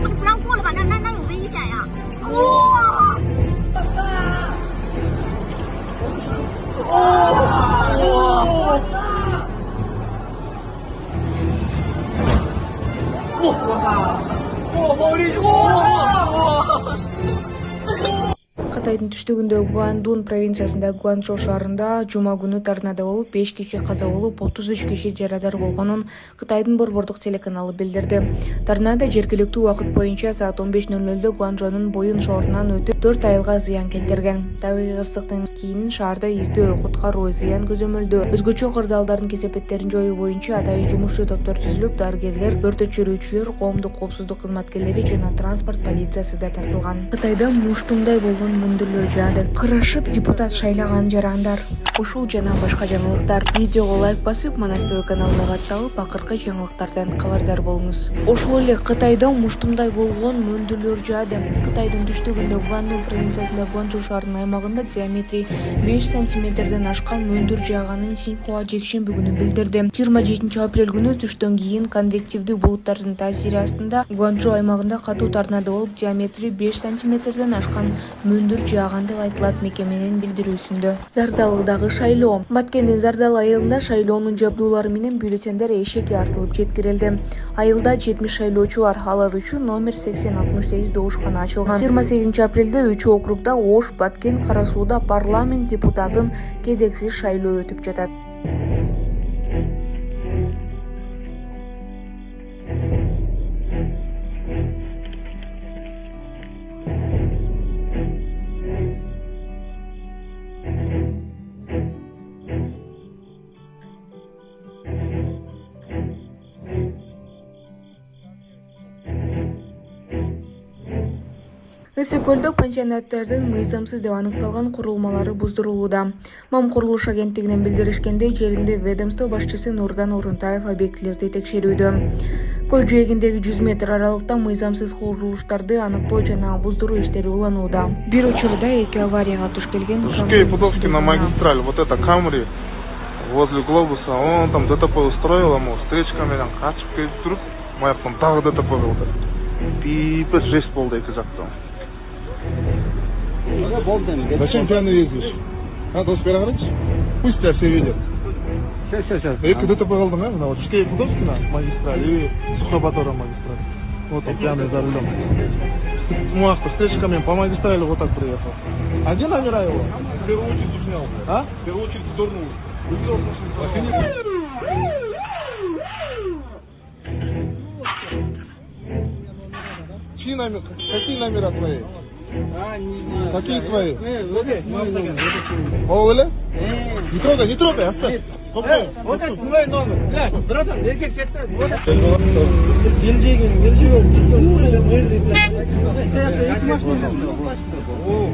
我就不让过了吧？那有危险呀！哇！Кытайдын түштүгүндөгү Гуандун провинциясында Гуанчжоу шаарында жума күнү торнадо болуп, 5 киши каза болуп, 33 киши жарадар болгонун Кытайдын борбордук телеканалы билдирди. Торнадо жергиликтүү убакыт боюнча саат 15:00 Гуанчжоунун Боюн шоорунан өтүп, 4 айылга зыян келтирген. Табигый кырсыктан кийин шаарда издөө, куткаруу, зыян көзөмөлдөө, өзгөчө кырдаалдардын кесепеттерин жоюу боюнча атайын жумушчу топтор түзүлүп, дарыгерлер, өрт өчүрүүчүлөр, коомдук коопсуздук кызматкерлери жана транспорт полициясы да тартылган. Кытайда муштумдай болгон мөндүрлөр жаады. Кырашып депутат шайлаган жарандар. Ушул жана башка жаңылыктар. Видеого лайк басып, Манас ТВ каналына катталып, акыркы жаңылыктардан кабардар болуңуз. Ошол эле Кытайда муштумдай болгон мөндүрлөр жаады. Кытайдын түштүгүндө Гуандун провинциясында Гуанчжоу шаарынын аймагында диаметри 5 сантиметрден ашкан мөндүр жааганын Синьхуа жекшемби күнү билдирди. 27 апрель күнү түштөн кийин конвективдүү булуттардын таасири астында Гуанчжоу аймагында катуу торнадо болуп, диаметри 5 сантиметрден ашкан мөндүр жааган деп айтылат мекеменин билдирүүсүндө. Зардалыдагы шайлоо. Баткендин Зардал айылында шайлоонун жабдуулары менен бюллетендер эшикке артылып жеткирилди. Айылда 70 шайлоочу бар. Алар үчүн номер 8068 добушкана ачылган. 28 апрелде 3 округда Ош, Баткен, Кара Сууда парламент депутатын кезексиз шайлоо өтүп жатат. Ысык көлдө пансионаттардын мыйзамсыз деп аныкталган курулмалары буздурулууда. МАМ курулуш агенттигинен билдиришкендей, жеринде ведомство башчысы Нурдан Орунтаев объектилерди текшерүүдө. Көл жээгиндеги 100 метр аралыкта мыйзамсыз курулуштарды аныктоо жана буздуруу иштери уланууда. Бир учурда 2 аварияга туш келген. Путовский на магистраль, вот это Камри возле глобуса, он там ДТП устроил, ему встречка менен качып келип туруп, маяктан дагы ДТП кылды. Пипец жесть болду эки жактан. Зачем пьяный ездишь? Дос бери карачы. Пусть тебя все видят. Сейчас. Эки ДТП кылдың, а? Мына вот Жкей Пудовский на магистраль и Сухобатора магистраль. Вот он пьяный за рулем. Муахта встречками по магистрали вот так приехал. А где номера его? В первую очередь снял. А? В первую очередь вздорнул. Выбил машину. Чьи номера? Какие номера твои? Какие твои? О, Оля? Не трогай, оставь. Вот это твой номер. Братан, еркек кетті. О,